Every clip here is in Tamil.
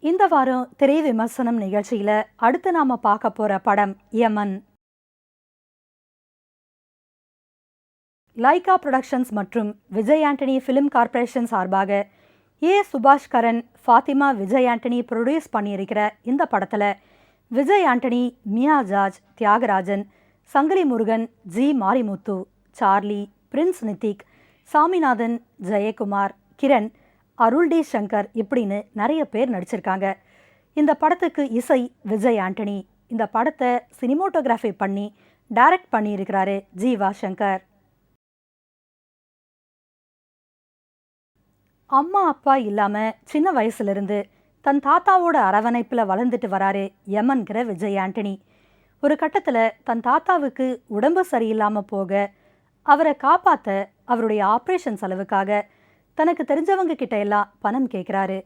இந்த வாரம் திரை விமர்சனம் நிகழ்ச்சியில அடுத்து நாம பார்க்க போற படம் யமன். லைகா புரொடக்ஷன்ஸ் மற்றும் விஜய் ஆண்டனி ஃபிலிம் கார்ப்பரேஷன் சார்பாக சுபாஷ் கரன், ஃபாத்திமா விஜய் ஆண்டனி ப்ரொடியூஸ் பண்ணியிருக்கிற இந்த படத்துல விஜய் ஆண்டனி, மியா ஜார்ஜ், தியாகராஜன், சங்கிலி முருகன், ஜி மாரிமுத்து, சார்லி, பிரின்ஸ் நித்திக், சாமிநாதன், ஜெயக்குமார், கிரண், அருள் டி சங்கர் இப்படின்னு நிறைய பேர் நடிச்சிருக்காங்க. இந்த படத்துக்கு இசை விஜய் ஆண்டனி. இந்த படத்தை சினிமோட்டோகிராஃபி பண்ணி டைரக்ட் பண்ணியிருக்கிறாரு ஜீவா சங்கர். அம்மா அப்பா இல்லாம சின்ன வயசுலேருந்து தன் தாத்தாவோட அரவணைப்பில் வளர்ந்துட்டு வராரு யமன்கிற விஜய் ஆண்டனி. ஒரு கட்டத்தில் தன் தாத்தாவுக்கு உடம்பு சரியில்லாமல் போக அவரை காப்பாற்ற அவருடைய ஆப்ரேஷன் செலவுக்காக தனக்கு தெரிஞ்சவங்க கிட்ட எல்லாம் பணம் கேட்குறாரு.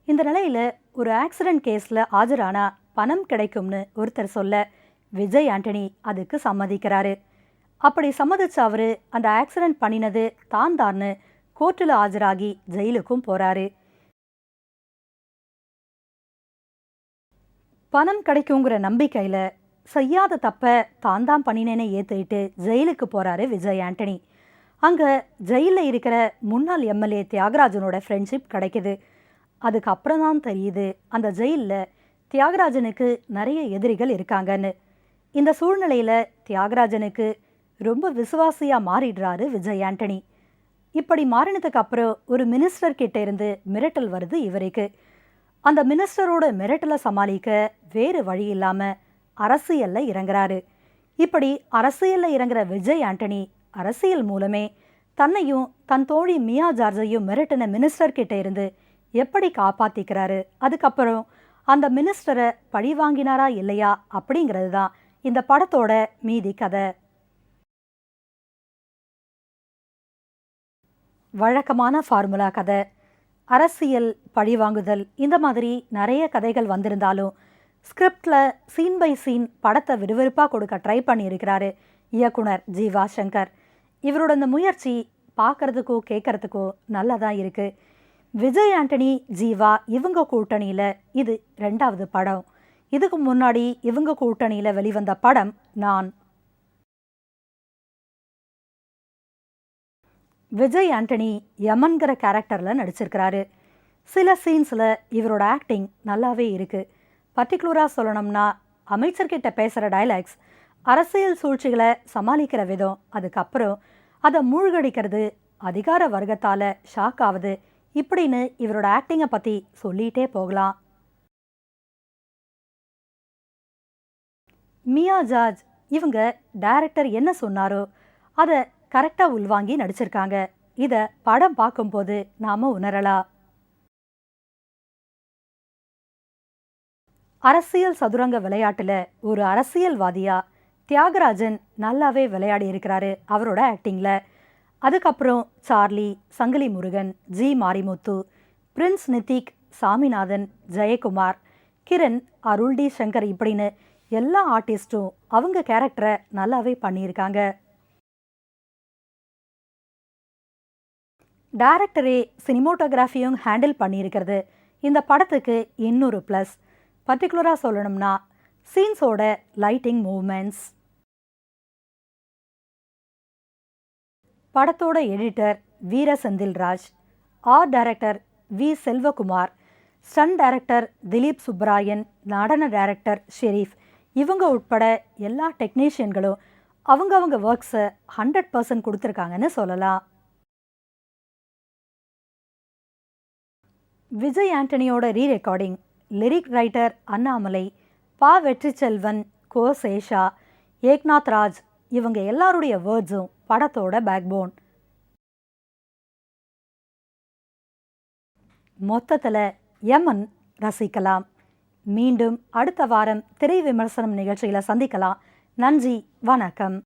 இந்த நிலையில் ஒரு ஆக்சிடென்ட் கேஸில் ஆஜரானா பணம் கிடைக்கும்னு ஒருத்தர் சொல்ல விஜய் ஆண்டனி அதுக்கு சம்மதிக்கிறாரு. அப்படி சம்மதிச்ச அவர் அந்த ஆக்சிடென்ட் பண்ணினது தான் தான்னு கோர்ட்டில் ஆஜராகி ஜெயிலுக்கும் போறாரு. பணம் கிடைக்குங்கிற நம்பிக்கையில் செய்யாத தப்ப தான் தான் பண்ணினேன்னு ஏற்றுக்கிட்டு ஜெயிலுக்கு போறாரு விஜய் ஆண்டனி. அங்கே ஜெயிலில் இருக்கிற முன்னாள் எம்எல்ஏ தியாகராஜனோட ஃப்ரெண்ட்ஷிப் கிடைக்குது. அதுக்கப்புறம் தான் தெரியுது அந்த ஜெயிலில் தியாகராஜனுக்கு நிறைய எதிரிகள் இருக்காங்கன்னு. இந்த சூழ்நிலையில் தியாகராஜனுக்கு ரொம்ப விசுவாசியாக மாறிடுறாரு விஜய் ஆண்டனி. இப்படி மாறினதுக்கு அப்புறம் ஒரு மினிஸ்டர் கிட்ட இருந்து மிரட்டல் வருது இவருக்கு. அந்த மினிஸ்டரோட மிரட்டலை சமாளிக்க வேறு வழி இல்லாமல் அரசியலில் இறங்குறாரு. இப்படி அரசியலில் இறங்குற விஜய் ஆண்டனி அரசியல் மூலமே தன்னையும் தன் தோழி மியா ஜார்ஜையும் மிரட்டின மினிஸ்டர் கிட்ட இருந்து எப்படி காப்பாற்றிக்கிறாரு, அதுக்கப்புறம் அந்த மினிஸ்டரை பழி வாங்கினாரா இல்லையா அப்படிங்கிறது தான் இந்த படத்தோட மீதி கதை. வழக்கமான ஃபார்முலா கதை, அரசியல், பழிவாங்குதல், இந்த மாதிரி நிறைய கதைகள் வந்திருந்தாலும் ஸ்கிரிப்டில் சீன் பை சீன் படத்தை விறுவிறுப்பாக கொடுக்க ட்ரை பண்ணியிருக்கிறாரு இயக்குனர் ஜீவா சங்கர். இவரோட இந்த முயற்சி பார்க்குறதுக்கோ கேட்குறதுக்கோ நல்லதாக இருக்குது. விஜய் ஆண்டனி, ஜீவா இவங்க கூட்டணியில் இது 2வது படம். இதுக்கு முன்னாடி இவங்க கூட்டணியில் வெளிவந்த படம் நான். விஜய் ஆண்டனி யமன்கிற கேரக்டரில் நடிச்சிருக்கிறாரு. சில சீன்ஸில் இவரோட ஆக்டிங் நல்லாவே இருக்குது. பர்டிகுலராக சொல்லணும்னா அமைச்சர்கிட்ட பேசுகிற டைலாக்ஸ், அரசியல் சூழ்ச்சிகளை சமாளிக்கிற விதம், அதுக்கப்புறம் அதை மூழ்கடிக்கிறது, அதிகார வர்க்கத்தால் ஷாக் ஆகுது, இப்படின்னு இவரோட ஆக்டிங்கை பற்றி சொல்லிகிட்டே போகலாம். மியா ஜார்ஜ் இவங்க டைரக்டர் என்ன சொன்னாரோ அதை கரெக்டாக உள்வாங்கி நடிச்சிருக்காங்க. இதை படம் பார்க்கும்போது நாம உணரலாம். அரசியல் சதுரங்க விளையாட்டுல ஒரு அரசியல்வாதியா தியாகராஜன் நல்லாவே விளையாடி இருக்கிறாரு அவரோட ஆக்டிங்ல. அதுக்கப்புறம் சார்லி, சங்கிலி முருகன், ஜி மாரிமுத்து, பிரின்ஸ் நித்திக், சாமிநாதன், ஜெயக்குமார், கிரண், அருள் டி சங்கர் இப்படின்னு எல்லா ஆர்டிஸ்டும் அவங்க கேரக்டரை நல்லாவே பண்ணியிருக்காங்க. டைரக்டரே சினிமோட்டோகிராஃபியும் ஹேண்டில் பண்ணியிருக்கிறது இந்த படத்துக்கு இன்னொரு ப்ளஸ். பர்டிகுலராக சொல்லணும்னா சீன்ஸோட லைட்டிங் மூவ்மெண்ட்ஸ். படத்தோட editor Veera Senthilraj, art director V Selvakumar, stunt director Dilip Subrayan, நடன டைரக்டர் ஷெரீஃப் இவங்க உட்பட எல்லா டெக்னீஷியன்களும் அவங்கவங்க ஒர்க்ஸை 100% கொடுத்துருக்காங்கன்னு சொல்லலாம். விஜய் ஆண்டனியோட rerecording, lyric writer Annamalai, Pa Vetrichelvan, கோ சேஷா, ஏக்நாத் ராஜ் இவங்க எல்லாருடைய வேர்ட்ஸும் படத்தோட பேக்போன். மொத்தத்தில் யமன் ரசிக்கலாம். மீண்டும் அடுத்த வாரம் திரை விமர்சனம் நிகழ்ச்சியில் சந்திக்கலாம். நன்றி, வணக்கம்.